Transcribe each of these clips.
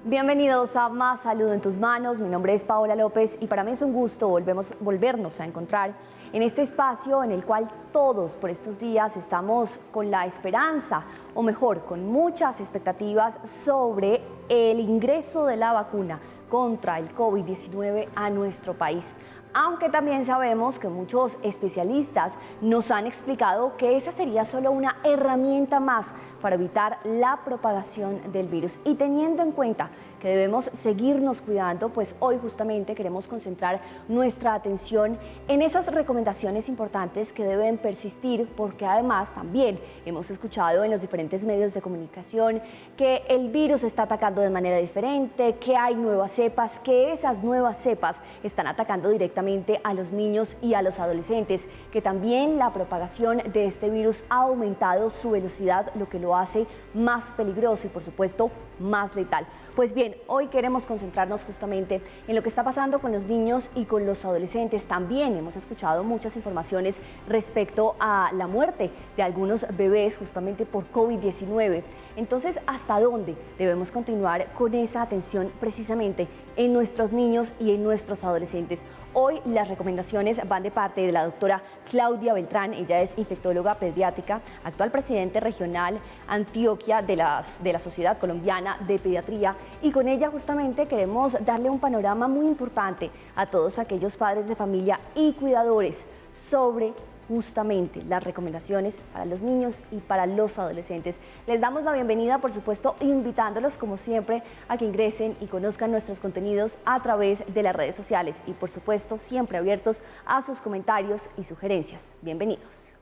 Bienvenidos a Más Salud en tus Manos. Mi nombre es Paola López y para mí es un gusto volvernos a encontrar en este espacio en el cual todos por estos días estamos con la esperanza, o mejor, con muchas expectativas sobre el ingreso de la vacuna contra el COVID-19 a nuestro país. Aunque también sabemos que muchos especialistas nos han explicado que esa sería solo una herramienta más para evitar la propagación del virus. Y teniendo en cuenta que debemos seguirnos cuidando, pues hoy justamente queremos concentrar nuestra atención en esas recomendaciones importantes que deben persistir, porque además también hemos escuchado en los diferentes medios de comunicación que el virus está atacando de manera diferente, que hay nuevas cepas, que esas nuevas cepas están atacando directamente a los niños y a los adolescentes, que también la propagación de este virus ha aumentado su velocidad, lo que lo hace más peligroso y por supuesto más letal. Pues bien, hoy queremos concentrarnos justamente en lo que está pasando con los niños y con los adolescentes. También hemos escuchado muchas informaciones respecto a la muerte de algunos bebés justamente por COVID-19. Entonces, ¿hasta dónde debemos continuar con esa atención precisamente en nuestros niños y en nuestros adolescentes? Hoy las recomendaciones van de parte de la doctora Claudia Beltrán. Ella es infectóloga pediátrica, actual presidente regional Antioquia de la Sociedad Colombiana de Pediatría, y con ella justamente queremos darle un panorama muy importante a todos aquellos padres de familia y cuidadores sobre justamente las recomendaciones para los niños y para los adolescentes. Les damos la bienvenida, por supuesto, invitándolos como siempre a que ingresen y conozcan nuestros contenidos a través de las redes sociales y por supuesto siempre abiertos a sus comentarios y sugerencias. Bienvenidos.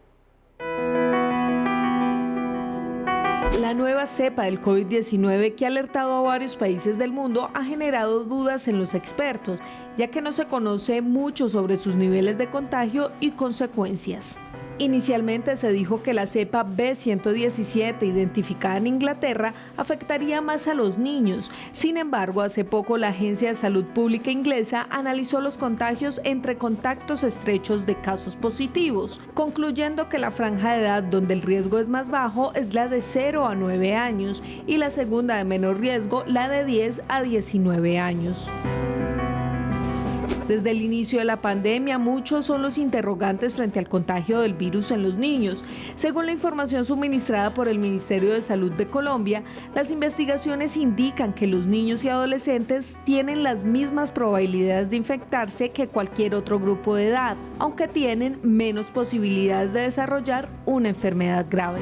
La nueva cepa del COVID-19 que ha alertado a varios países del mundo ha generado dudas en los expertos, ya que no se conoce mucho sobre sus niveles de contagio y consecuencias. Inicialmente se dijo que la cepa B117, identificada en Inglaterra, afectaría más a los niños. Sin embargo, hace poco la Agencia de Salud Pública inglesa analizó los contagios entre contactos estrechos de casos positivos, concluyendo que la franja de edad donde el riesgo es más bajo es la de 0 a 9 años y la segunda de menor riesgo, la de 10 a 19 años. Desde el inicio de la pandemia, muchos son los interrogantes frente al contagio del virus en los niños. Según la información suministrada por el Ministerio de Salud de Colombia, las investigaciones indican que los niños y adolescentes tienen las mismas probabilidades de infectarse que cualquier otro grupo de edad, aunque tienen menos posibilidades de desarrollar una enfermedad grave.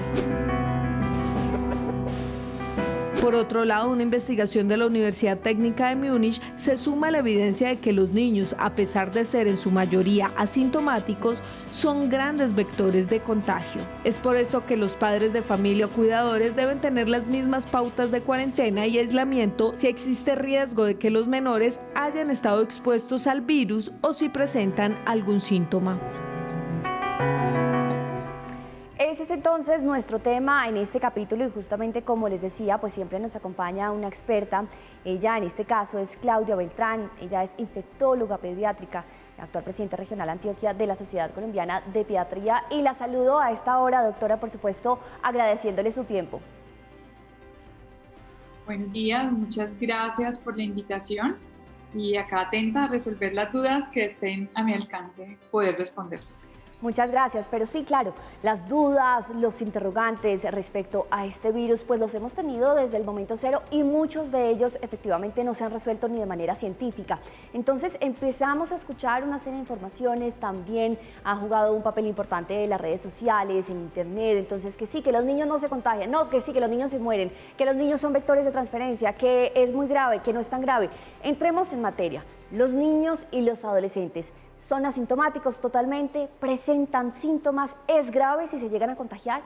Por otro lado, una investigación de la Universidad Técnica de Múnich se suma a la evidencia de que los niños, a pesar de ser en su mayoría asintomáticos, son grandes vectores de contagio. Es por esto que los padres de familia o cuidadores deben tener las mismas pautas de cuarentena y aislamiento si existe riesgo de que los menores hayan estado expuestos al virus o si presentan algún síntoma. Ese es entonces nuestro tema en este capítulo y justamente como les decía, pues siempre nos acompaña una experta. Ella en este caso es Claudia Beltrán, ella es infectóloga pediátrica, actual presidenta regional Antioquia de la Sociedad Colombiana de Pediatría, y la saludo a esta hora, doctora, por supuesto, agradeciéndole su tiempo. Buen día, muchas gracias por la invitación y acá atenta a resolver las dudas que estén a mi alcance poder responderles. Muchas gracias, pero sí, claro, las dudas, los interrogantes respecto a este virus, pues los hemos tenido desde el momento cero y muchos de ellos efectivamente no se han resuelto ni de manera científica. Entonces empezamos a escuchar una serie de informaciones, también ha jugado un papel importante en las redes sociales, en internet, entonces que sí, que los niños no se contagian, no, que sí, que los niños se mueren, que los niños son vectores de transferencia, que es muy grave, que no es tan grave. Entremos en materia. Los niños y los adolescentes son asintomáticos totalmente, presentan síntomas, ¿es grave si se llegan a contagiar?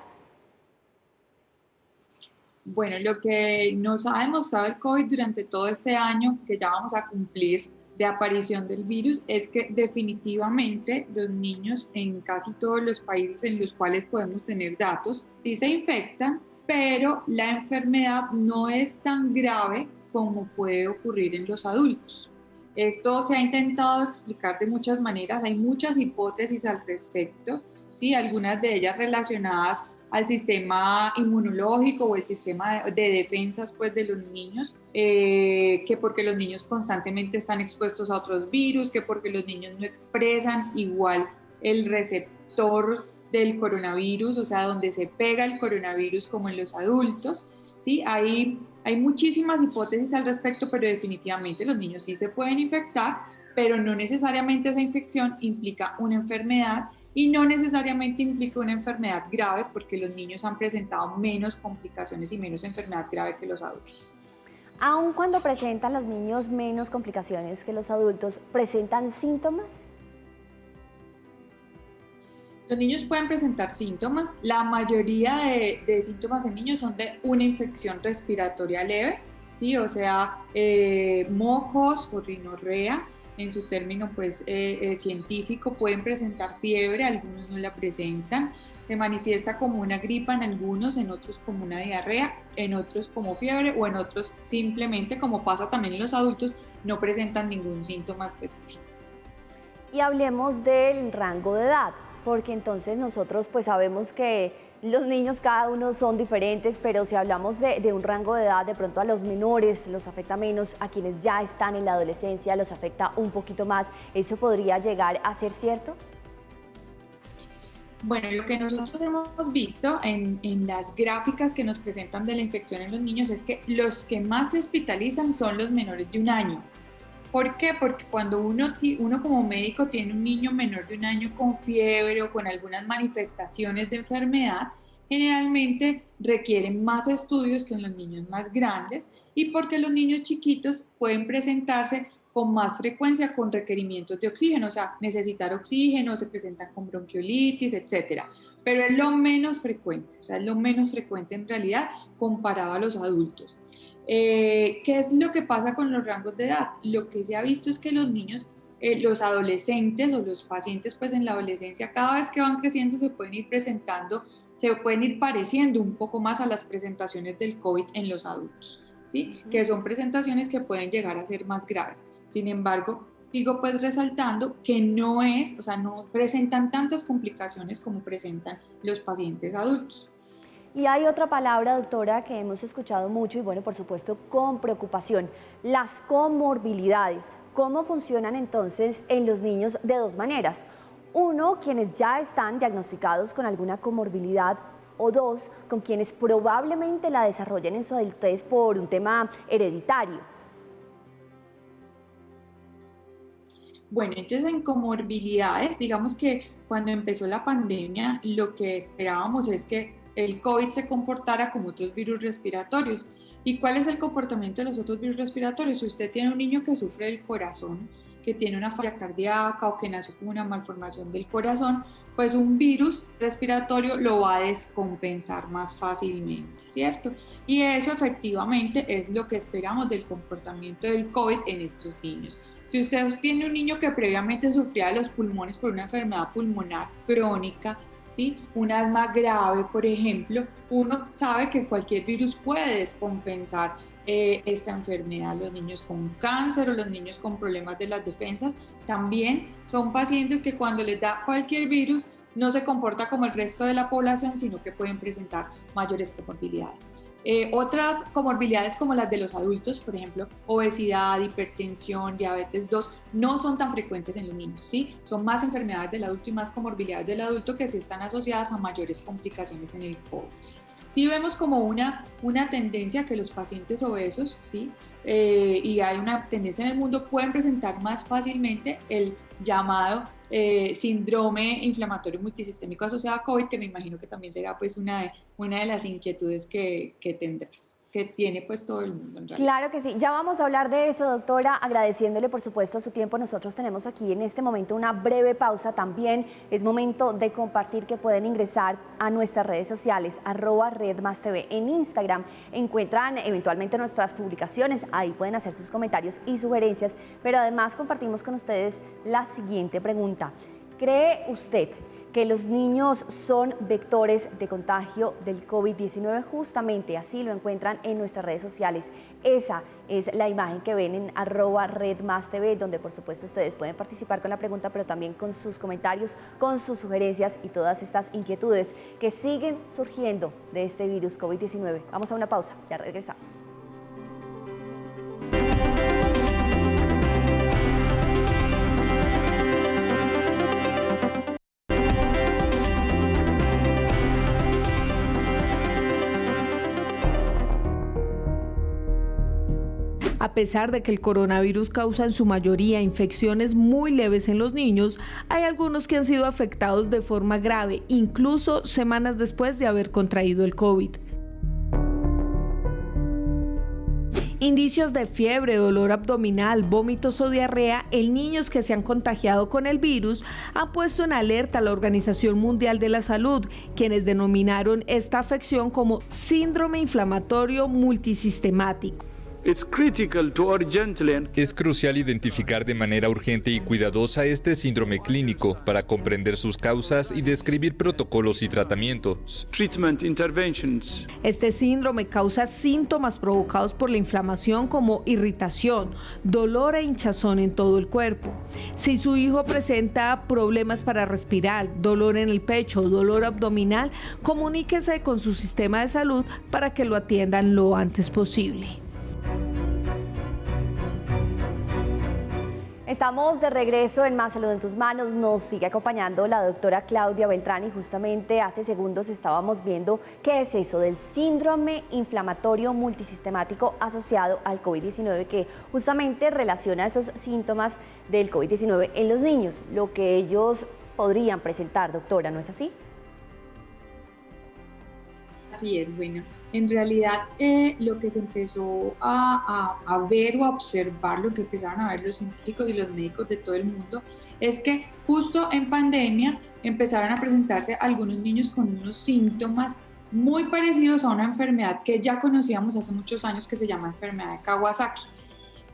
Bueno, lo que nos ha demostrado el COVID durante todo este año que ya vamos a cumplir de aparición del virus es que definitivamente los niños en casi todos los países en los cuales podemos tener datos sí se infectan, pero la enfermedad no es tan grave como puede ocurrir en los adultos. Esto se ha intentado explicar de muchas maneras, hay muchas hipótesis al respecto, ¿sí? Algunas de ellas relacionadas al sistema inmunológico o el sistema de defensas pues, de los niños, que porque los niños constantemente están expuestos a otros virus, que porque los niños no expresan igual el receptor del coronavirus, o sea, donde se pega el coronavirus como en los adultos, ¿sí? Hay muchísimas hipótesis al respecto, pero definitivamente los niños sí se pueden infectar, pero no necesariamente esa infección implica una enfermedad y no necesariamente implica una enfermedad grave porque los niños han presentado menos complicaciones y menos enfermedad grave que los adultos. Aun cuando presentan los niños menos complicaciones que los adultos, ¿presentan síntomas? Los niños pueden presentar síntomas. La mayoría de síntomas en niños son de una infección respiratoria leve, ¿sí? O sea, mocos o rinorrea, en su término pues, científico, pueden presentar fiebre, algunos no la presentan, se manifiesta como una gripa en algunos, en otros como una diarrea, en otros como fiebre o en otros simplemente, como pasa también en los adultos, no presentan ningún síntoma específico. Y hablemos del rango de edad, porque entonces nosotros pues sabemos que los niños cada uno son diferentes, pero si hablamos de un rango de edad, de pronto a los menores los afecta menos, a quienes ya están en la adolescencia los afecta un poquito más. ¿Eso podría llegar a ser cierto? Bueno, lo que nosotros hemos visto en las gráficas que nos presentan de la infección en los niños es que los que más se hospitalizan son los menores de 1 año. ¿Por qué? Porque cuando uno como médico tiene un niño menor de 1 año con fiebre o con algunas manifestaciones de enfermedad, generalmente requieren más estudios que en los niños más grandes y porque los niños chiquitos pueden presentarse con más frecuencia con requerimientos de oxígeno, o sea, necesitar oxígeno, se presentan con bronquiolitis, etcétera. Pero es lo menos frecuente, o sea, es lo menos frecuente en realidad comparado a los adultos. ¿Qué es lo que pasa con los rangos de edad? Lo que se ha visto es que los niños, los adolescentes o los pacientes pues en la adolescencia, cada vez que van creciendo se pueden ir presentando, se pueden ir pareciendo un poco más a las presentaciones del COVID en los adultos, ¿sí? Que son presentaciones que pueden llegar a ser más graves. Sin embargo, sigo pues resaltando que no presentan tantas complicaciones como presentan los pacientes adultos. Y hay otra palabra, doctora, que hemos escuchado mucho y bueno, por supuesto, con preocupación, las comorbilidades. ¿Cómo funcionan entonces en los niños? De dos maneras. Uno, quienes ya están diagnosticados con alguna comorbilidad, o dos, con quienes probablemente la desarrollen en su adultez por un tema hereditario. Bueno, entonces en comorbilidades, digamos que cuando empezó la pandemia, lo que esperábamos es que el COVID se comportara como otros virus respiratorios. ¿Y cuál es el comportamiento de los otros virus respiratorios? Si usted tiene un niño que sufre del corazón, que tiene una falla cardíaca o que nació con una malformación del corazón, pues un virus respiratorio lo va a descompensar más fácilmente, ¿cierto? Y eso efectivamente es lo que esperamos del comportamiento del COVID en estos niños. Si usted tiene un niño que previamente sufría de los pulmones por una enfermedad pulmonar crónica, ¿sí? Un asma grave, por ejemplo, uno sabe que cualquier virus puede descompensar esta enfermedad. Los niños con cáncer o los niños con problemas de las defensas también son pacientes que cuando les da cualquier virus no se comporta como el resto de la población, sino que pueden presentar mayores comorbilidades. Otras comorbilidades como las de los adultos, por ejemplo, obesidad, hipertensión, diabetes 2, no son tan frecuentes en los niños, ¿sí? Son más enfermedades del adulto y más comorbilidades del adulto que sí están asociadas a mayores complicaciones en el COVID. Sí vemos como una tendencia que los pacientes obesos, ¿sí? Y hay una tendencia en el mundo, pueden presentar más fácilmente el llamado síndrome inflamatorio multisistémico asociado a COVID, que me imagino que también será pues una de las inquietudes que tendrás, que tiene pues todo el mundo en realidad. Claro que sí, ya vamos a hablar de eso, doctora, agradeciéndole por supuesto su tiempo. Nosotros tenemos aquí en este momento una breve pausa, también es momento de compartir que pueden ingresar a nuestras redes sociales, @redmastv. En Instagram encuentran eventualmente nuestras publicaciones, ahí pueden hacer sus comentarios y sugerencias, pero además compartimos con ustedes la siguiente pregunta. ¿Cree usted que los niños son vectores de contagio del COVID-19. Justamente así lo encuentran en nuestras redes sociales. Esa es la imagen que ven en @redmastv, donde por supuesto ustedes pueden participar con la pregunta, pero también con sus comentarios, con sus sugerencias y todas estas inquietudes que siguen surgiendo de este virus COVID-19. Vamos a una pausa, ya regresamos. A pesar de que el coronavirus causa en su mayoría infecciones muy leves en los niños, hay algunos que han sido afectados de forma grave, incluso semanas después de haber contraído el COVID. Indicios de fiebre, dolor abdominal, vómitos o diarrea en niños que se han contagiado con el virus han puesto en alerta a la Organización Mundial de la Salud, quienes denominaron esta afección como síndrome inflamatorio multisistemático. Es crucial identificar de manera urgente y cuidadosa este síndrome clínico para comprender sus causas y describir protocolos y tratamientos. Este síndrome causa síntomas provocados por la inflamación como irritación, dolor e hinchazón en todo el cuerpo. Si su hijo presenta problemas para respirar, dolor en el pecho o dolor abdominal, comuníquese con su sistema de salud para que lo atiendan lo antes posible. Estamos de regreso en Más Salud en tus Manos. Nos sigue acompañando la doctora Claudia Beltrán y justamente hace segundos estábamos viendo qué es eso del síndrome inflamatorio multisistemático asociado al COVID-19, que justamente relaciona esos síntomas del COVID-19 en los niños, lo que ellos podrían presentar, doctora, ¿no es así? Así es, bueno. En realidad, lo que se empezó a ver o a observar, lo que empezaron a ver los científicos y los médicos de todo el mundo, es que justo en pandemia empezaron a presentarse algunos niños con unos síntomas muy parecidos a una enfermedad que ya conocíamos hace muchos años, que se llama enfermedad de Kawasaki.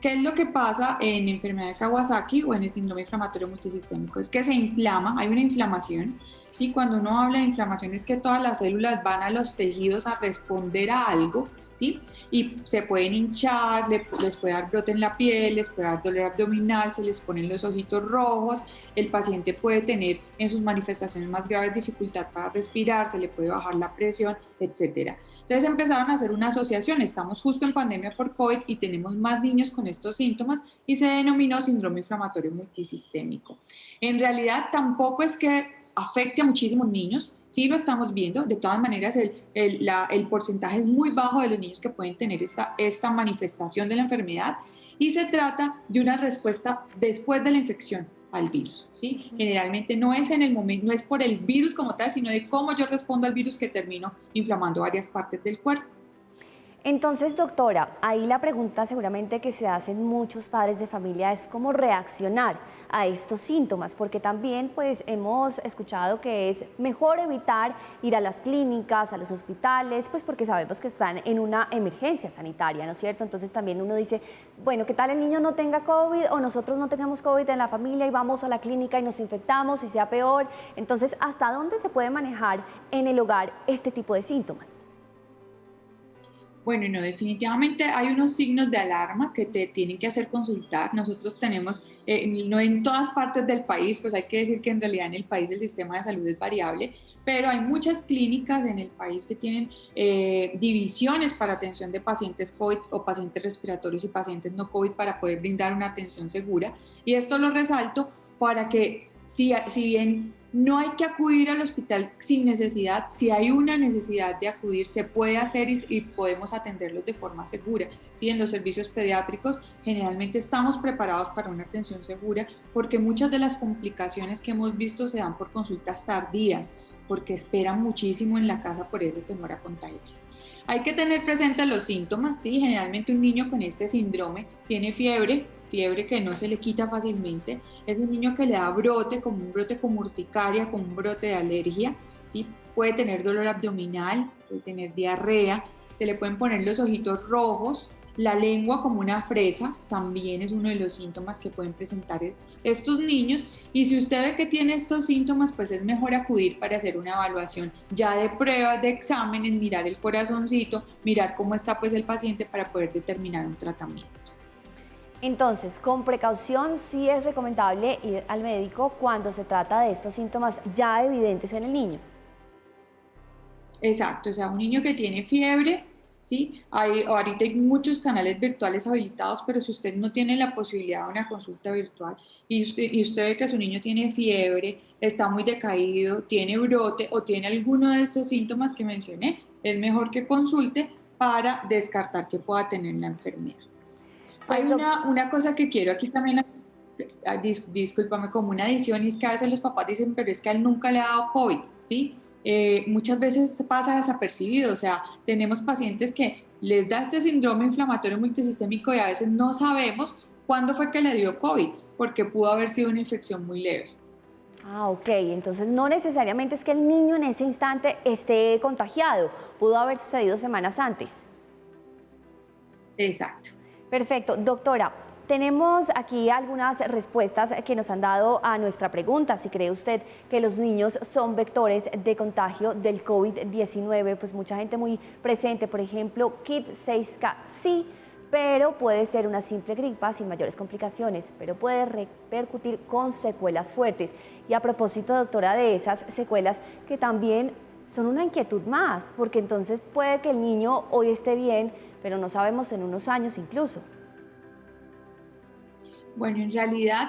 ¿Qué es lo que pasa en enfermedad de Kawasaki o en el síndrome inflamatorio multisistémico? Es que se inflama, hay una inflamación. Sí, cuando uno habla de inflamación es que todas las células van a los tejidos a responder a algo, ¿sí? Y se pueden hinchar, les puede dar brote en la piel, les puede dar dolor abdominal, se les ponen los ojitos rojos, el paciente puede tener en sus manifestaciones más graves dificultad para respirar, se le puede bajar la presión, etc. Entonces empezaron a hacer una asociación, estamos justo en pandemia por COVID y tenemos más niños con estos síntomas y se denominó síndrome inflamatorio multisistémico. En realidad tampoco es que afecte a muchísimos niños, sí lo estamos viendo, de todas maneras el porcentaje es muy bajo de los niños que pueden tener esta manifestación de la enfermedad y se trata de una respuesta después de la infección al virus, ¿sí? Generalmente no es en el momento, no es por el virus como tal, sino de cómo yo respondo al virus que termino inflamando varias partes del cuerpo. Entonces, doctora, ahí la pregunta seguramente que se hacen muchos padres de familia es cómo reaccionar a estos síntomas, porque también pues hemos escuchado que es mejor evitar ir a las clínicas, a los hospitales, pues porque sabemos que están en una emergencia sanitaria, ¿no es cierto? Entonces también uno dice, bueno, ¿qué tal el niño no tenga COVID o nosotros no tengamos COVID en la familia y vamos a la clínica y nos infectamos y sea peor? Entonces, ¿hasta dónde se puede manejar en el hogar este tipo de síntomas? Bueno, no, definitivamente hay unos signos de alarma que te tienen que hacer consultar. Nosotros tenemos, no en todas partes del país, pues hay que decir que en realidad en el país el sistema de salud es variable, pero hay muchas clínicas en el país que tienen divisiones para atención de pacientes COVID o pacientes respiratorios y pacientes no COVID para poder brindar una atención segura. Y esto lo resalto para que si bien no hay que acudir al hospital sin necesidad, si hay una necesidad de acudir, se puede hacer y podemos atenderlos de forma segura. ¿Sí? En los servicios pediátricos generalmente estamos preparados para una atención segura porque muchas de las complicaciones que hemos visto se dan por consultas tardías, porque esperan muchísimo en la casa por ese temor a contagiarse. Hay que tener presentes los síntomas, ¿sí? Generalmente un niño con este síndrome tiene fiebre que no se le quita fácilmente, es un niño que le da brote como urticaria, como un brote de alergia, ¿sí? Puede tener dolor abdominal, puede tener diarrea, se le pueden poner los ojitos rojos, La lengua como una fresa también es uno de los síntomas que pueden presentar estos niños, y si usted ve que tiene estos síntomas, pues es mejor acudir para hacer una evaluación ya de pruebas, de exámenes, mirar el corazoncito, mirar cómo está pues el paciente para poder determinar un tratamiento. Entonces, con precaución sí es recomendable ir al médico cuando se trata de estos síntomas ya evidentes en el niño. Exacto, o sea, un niño que tiene fiebre, ¿sí? Ahorita hay muchos canales virtuales habilitados, pero si usted no tiene la posibilidad de una consulta virtual y usted ve que su niño tiene fiebre, está muy decaído, tiene brote o tiene alguno de estos síntomas que mencioné, es mejor que consulte para descartar que pueda tener la enfermedad. Pues, Hay una cosa que quiero aquí también, discúlpame, como una adición, y es que a veces los papás dicen, pero es que a él nunca le ha dado COVID, ¿sí? Muchas veces pasa desapercibido, o sea, tenemos pacientes que les da este síndrome inflamatorio multisistémico y a veces no sabemos cuándo fue que le dio COVID, porque pudo haber sido una infección muy leve. Ah, ok, entonces no necesariamente es que el niño en ese instante esté contagiado, pudo haber sucedido semanas antes. Exacto. Perfecto, doctora. Tenemos aquí algunas respuestas que nos han dado a nuestra pregunta. Si cree usted que los niños son vectores de contagio del COVID-19, pues mucha gente muy presente, por ejemplo, Kit 6K, sí, pero puede ser una simple gripa sin mayores complicaciones, pero puede repercutir con secuelas fuertes. Y a propósito, doctora, de esas secuelas que también son una inquietud más, porque entonces puede que el niño hoy esté bien, pero no sabemos en unos años incluso. Bueno, en realidad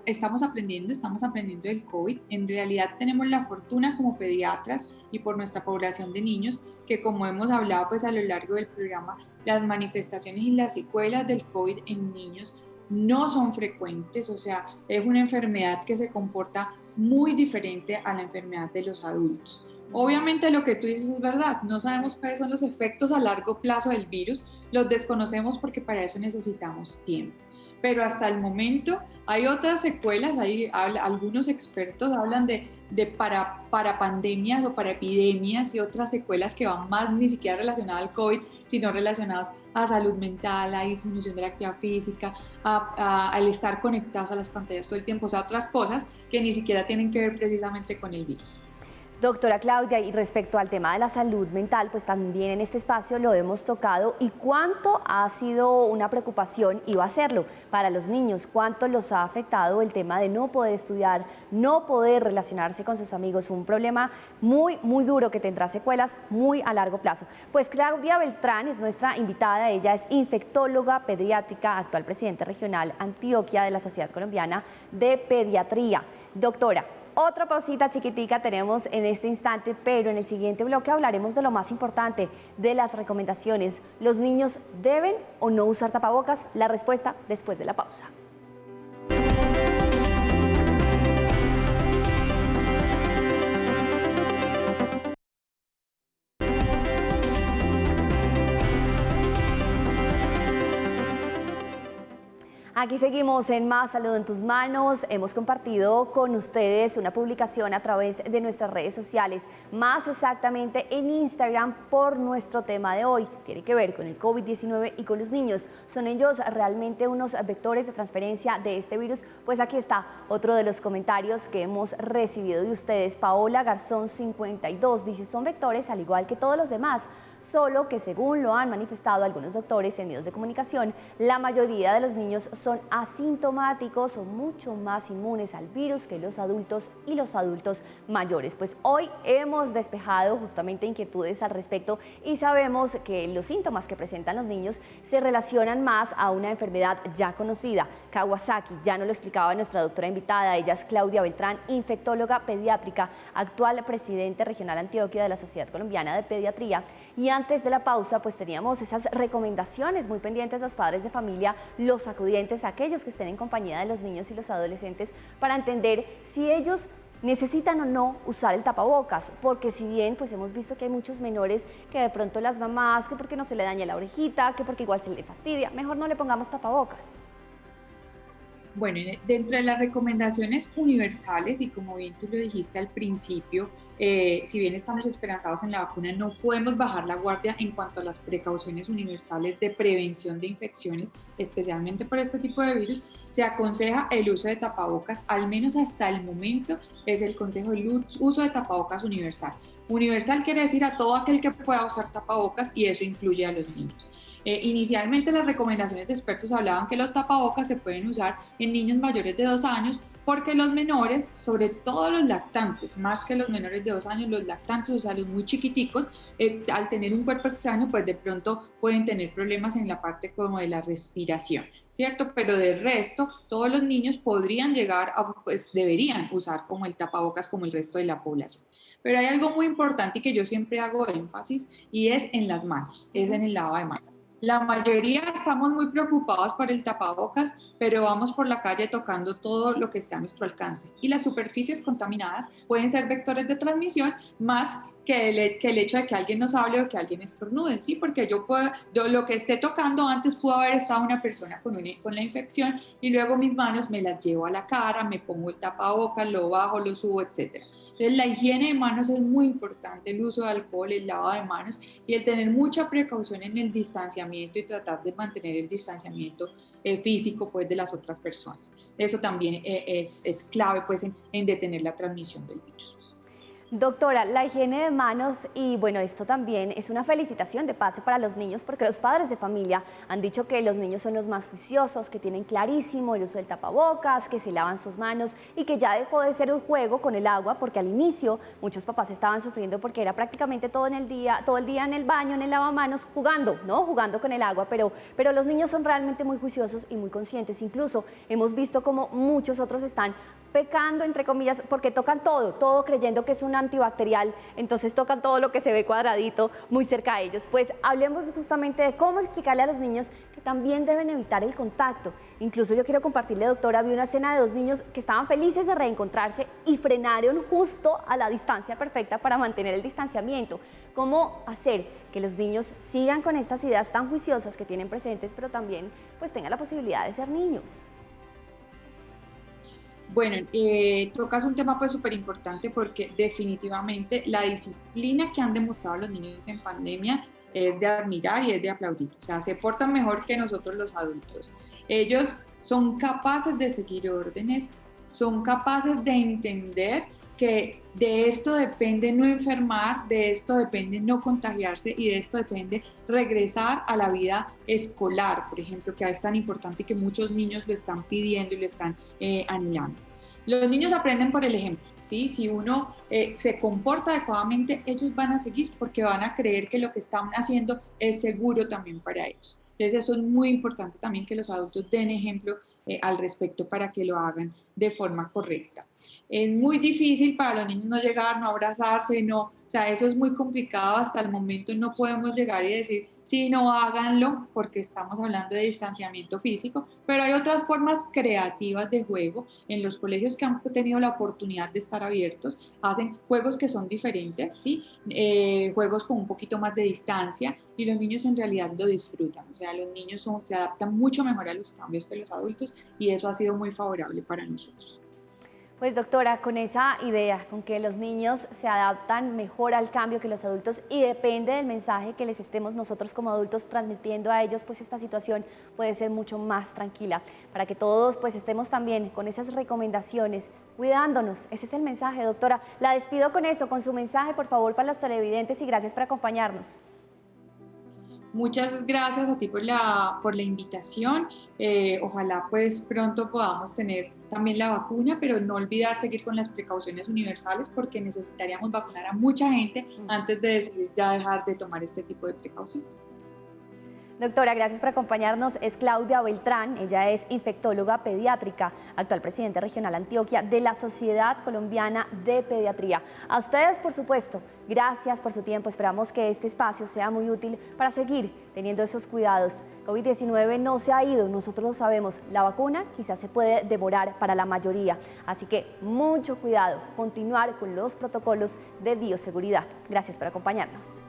estamos aprendiendo del COVID. En realidad tenemos la fortuna como pediatras y por nuestra población de niños que, como hemos hablado pues a lo largo del programa, las manifestaciones y las secuelas del COVID en niños no son frecuentes, o sea, es una enfermedad que se comporta muy diferente a la enfermedad de los adultos. Obviamente lo que tú dices es verdad, no sabemos cuáles son los efectos a largo plazo del virus, los desconocemos porque para eso necesitamos tiempo. Pero hasta el momento hay otras secuelas, algunos expertos hablan de para pandemias o para epidemias y otras secuelas que van más ni siquiera relacionadas al COVID, sino relacionadas a salud mental, a disminución de la actividad física, al estar conectados a las pantallas todo el tiempo, o sea, otras cosas que ni siquiera tienen que ver precisamente con el virus. Doctora Claudia, y respecto al tema de la salud mental, pues también en este espacio lo hemos tocado, y cuánto ha sido una preocupación, y va a serlo, para los niños, cuánto los ha afectado el tema de no poder estudiar, no poder relacionarse con sus amigos, un problema muy, muy duro que tendrá secuelas muy a largo plazo. Pues Claudia Beltrán es nuestra invitada, ella es infectóloga pediátrica, actual presidente regional Antioquia de la Sociedad Colombiana de Pediatría. Doctora, otra pausita chiquitica tenemos en este instante, pero en el siguiente bloque hablaremos de lo más importante, de las recomendaciones. ¿Los niños deben o no usar tapabocas? La respuesta después de la pausa. Aquí seguimos en Más Salud en tus Manos. Hemos compartido con ustedes una publicación a través de nuestras redes sociales, más exactamente en Instagram, por nuestro tema de hoy. Tiene que ver con el COVID-19 y con los niños. ¿Son ellos realmente unos vectores de transferencia de este virus? Pues aquí está otro de los comentarios que hemos recibido de ustedes. Paola Garzón 52 dice: son vectores al igual que todos los demás, solo que según lo han manifestado algunos doctores en medios de comunicación, la mayoría de los niños son asintomáticos o mucho más inmunes al virus que los adultos y los adultos mayores. Pues hoy hemos despejado justamente inquietudes al respecto y sabemos que los síntomas que presentan los niños se relacionan más a una enfermedad ya conocida, Kawasaki. Ya nos lo explicaba nuestra doctora invitada, ella es Claudia Beltrán, infectóloga pediátrica, actual presidente regional Antioquia de la Sociedad Colombiana de Pediatría. Y antes de la pausa, pues teníamos esas recomendaciones muy pendientes los padres de familia, los acudientes, aquellos que estén en compañía de los niños y los adolescentes, para entender si ellos necesitan o no usar el tapabocas, porque si bien pues hemos visto que hay muchos menores que de pronto las mamás, que porque no se le daña la orejita, que porque igual se le fastidia, mejor no le pongamos tapabocas. Bueno, dentro de las recomendaciones universales, y como bien tú lo dijiste al principio, si bien estamos esperanzados en la vacuna, no podemos bajar la guardia en cuanto a las precauciones universales de prevención de infecciones, especialmente por este tipo de virus. Se aconseja el uso de tapabocas, al menos hasta el momento es el consejo del uso de tapabocas universal. Universal quiere decir a todo aquel que pueda usar tapabocas, y eso incluye a los niños. Inicialmente las recomendaciones de expertos hablaban que los tapabocas se pueden usar en niños mayores de 2 años, porque los menores, sobre todo los lactantes, más que los menores de 2 años, los lactantes, o sea, los muy chiquiticos, al tener un cuerpo extraño, pues de pronto pueden tener problemas en la parte como de la respiración, ¿cierto? Pero de resto, todos los niños podrían llegar a, pues deberían usar como el tapabocas como el resto de la población. Pero hay algo muy importante y que yo siempre hago énfasis, y es en las manos, es en el lavado de manos. La mayoría estamos muy preocupados por el tapabocas, pero vamos por la calle tocando todo lo que esté a nuestro alcance. Y las superficies contaminadas pueden ser vectores de transmisión, más que el hecho de que alguien nos hable o que alguien estornude, ¿sí? Porque yo lo que esté tocando antes pudo haber estado una persona con la infección, y luego mis manos me las llevo a la cara, me pongo el tapabocas, lo bajo, lo subo, etc. Entonces, la higiene de manos es muy importante, el uso de alcohol, el lavado de manos y el tener mucha precaución en el distanciamiento y tratar de mantener el distanciamiento físico, pues, de las otras personas. Eso también es clave, pues, en detener la transmisión del virus. Doctora, la higiene de manos, y bueno, esto también es una felicitación de paso para los niños, porque los padres de familia han dicho que los niños son los más juiciosos, que tienen clarísimo el uso del tapabocas, que se lavan sus manos y que ya dejó de ser un juego con el agua, porque al inicio muchos papás estaban sufriendo porque era prácticamente todo el día en el baño, en el lavamanos, jugando, ¿no? Jugando con el agua, pero los niños son realmente muy juiciosos y muy conscientes. Incluso hemos visto como muchos otros están pecando, entre comillas, porque tocan todo creyendo que es un antibacterial, entonces tocan todo lo que se ve cuadradito muy cerca a ellos. Pues hablemos justamente de cómo explicarle a los niños que también deben evitar el contacto. Incluso yo quiero compartirle, doctora, vi una escena de 2 niños que estaban felices de reencontrarse y frenaron justo a la distancia perfecta para mantener el distanciamiento. ¿Cómo hacer que los niños sigan con estas ideas tan juiciosas que tienen presentes, pero también pues tengan la posibilidad de ser niños? Bueno, tocas un tema pues súper importante, porque definitivamente la disciplina que han demostrado los niños en pandemia es de admirar y es de aplaudir. O sea, se portan mejor que nosotros los adultos. Ellos son capaces de seguir órdenes, son capaces de entender que de esto depende no enfermar, de esto depende no contagiarse y de esto depende regresar a la vida escolar, por ejemplo, que es tan importante y que muchos niños lo están pidiendo y lo están anhelando. Los niños aprenden por el ejemplo, ¿sí? Si uno se comporta adecuadamente, ellos van a seguir porque van a creer que lo que están haciendo es seguro también para ellos. Entonces eso es muy importante también, que los adultos den ejemplo al respecto para que lo hagan de forma correcta. Es muy difícil para los niños no llegar, no abrazarse, o sea, eso es muy complicado. Hasta el momento no podemos llegar y decir, sí, no háganlo, porque estamos hablando de distanciamiento físico, pero hay otras formas creativas de juego. En los colegios que han tenido la oportunidad de estar abiertos, hacen juegos que son diferentes, ¿sí? Juegos con un poquito más de distancia, y los niños en realidad lo disfrutan. O sea, los niños se adaptan mucho mejor a los cambios que los adultos, y eso ha sido muy favorable para nosotros. Pues doctora, con esa idea, con que los niños se adaptan mejor al cambio que los adultos, y depende del mensaje que les estemos nosotros como adultos transmitiendo a ellos, pues esta situación puede ser mucho más tranquila, para que todos pues estemos también con esas recomendaciones, cuidándonos. Ese es el mensaje, doctora. La despido con eso, con su mensaje, por favor, para los televidentes, y gracias por acompañarnos. Muchas gracias a ti por la invitación. Ojalá pues pronto podamos tener también la vacuna, pero no olvidar seguir con las precauciones universales, porque necesitaríamos vacunar a mucha gente antes de decidir ya dejar de tomar este tipo de precauciones. Doctora, gracias por acompañarnos. Es Claudia Beltrán, ella es infectóloga pediátrica, actual presidente regional Antioquia de la Sociedad Colombiana de Pediatría. A ustedes, por supuesto, gracias por su tiempo. Esperamos que este espacio sea muy útil para seguir teniendo esos cuidados. COVID-19 no se ha ido, nosotros lo sabemos. La vacuna quizás se puede demorar para la mayoría, así que mucho cuidado, continuar con los protocolos de bioseguridad. Gracias por acompañarnos.